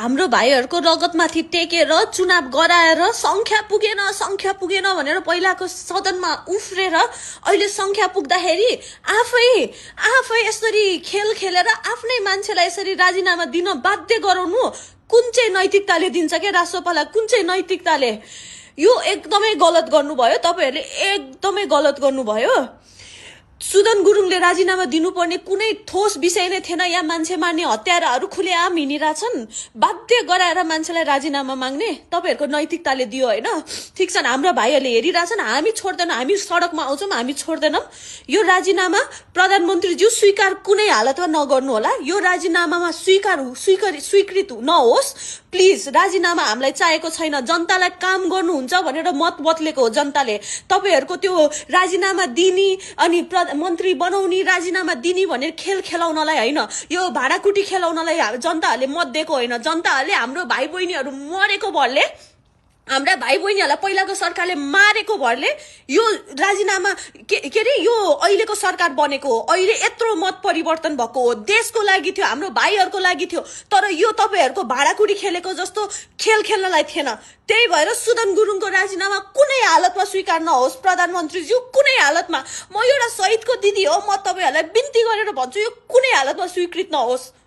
हाम्रो भाइहरूको रगतमाथि टेकेर चुनाव गराएर संख्या पुगेन भनेर पहिलाको सदनमा उफ्रेर अहिले संख्या पुग्दाखेरि आफै यसरी खेल खेलेर आफ्नै मान्छेलाई यसरी राजीनामा दिन बाध्य गराउनु कुन चाहिँ नैतिकताले दिन्छ के राष्ट्रपाललाई? कुन चाहिँ नैतिकताले? यो एकदमै गलत गर्नुभयो तपाईहरुले, एकदमै गलत गर्नुभयो। सुदन गुरुङले राजीनामा दिनुपर्ने कुनै ठोस विषय नै थिएन। यहाँ मान्छे मार्ने हत्याराहरू खुलेआम हिँडिरहेछन्, बाध्य गराएर मान्छेलाई राजीनामा माग्ने तपाईहरुको नैतिकताले दियो हैन? ठीक छ, हाम्रो भाइहरूले हेरिरहेछन्, हामी छोड्दैनौँ, हामी सडकमा आउँछौँ, हामी छोड्दैनौँ। यो राजीनामा प्रधानमन्त्रीज्यू स्वीकार कुनै हालतमा नगर्नु होला। यो राजीनामामा स्वीकृत नहोस् प्लिज। राजीनामा हामीलाई चाहिएको छैन। जनतालाई काम गर्नुहुन्छ भनेर मत बदलेको हो जनताले। तपाईहरुको त्यो राजीनामा दिने अनि मन्त्री बनाउने राजीनामा दिने भनेर खेल खेलाउनलाई हैन, यो भाडाकुटी खेलाउनलाई जनताहरूले मत दिएको होइन। जनताहरूले हाम्रो भाइ बहिनीहरू मरेको भरले, हाम्रा भाइ बहिनीहरूलाई पहिलाको सरकारले मारेको भरले यो राजीनामा के अरे यो अहिलेको सरकार बनेको हो। अहिले यत्रो मत परिवर्तन भएको हो, देशको लागि थियो, हाम्रो भाइहरूको लागि थियो। तर यो तपाईहरुको भाडाकुटी खेलेको जस्तो खेल खेल्नलाई थिएन। त्यही भएर सुदन गुरुङको राजीनामा कुनै हालतमा स्वीकार नहोस् प्रधानमन्त्रीज्यू, कुनै हालतमा। म एउटा शहीदको दिदी हो, म तपाईहरुलाई बिन्ती गरेर भन्छु, यो कुनै हालतमा स्वीकृत नहोस्।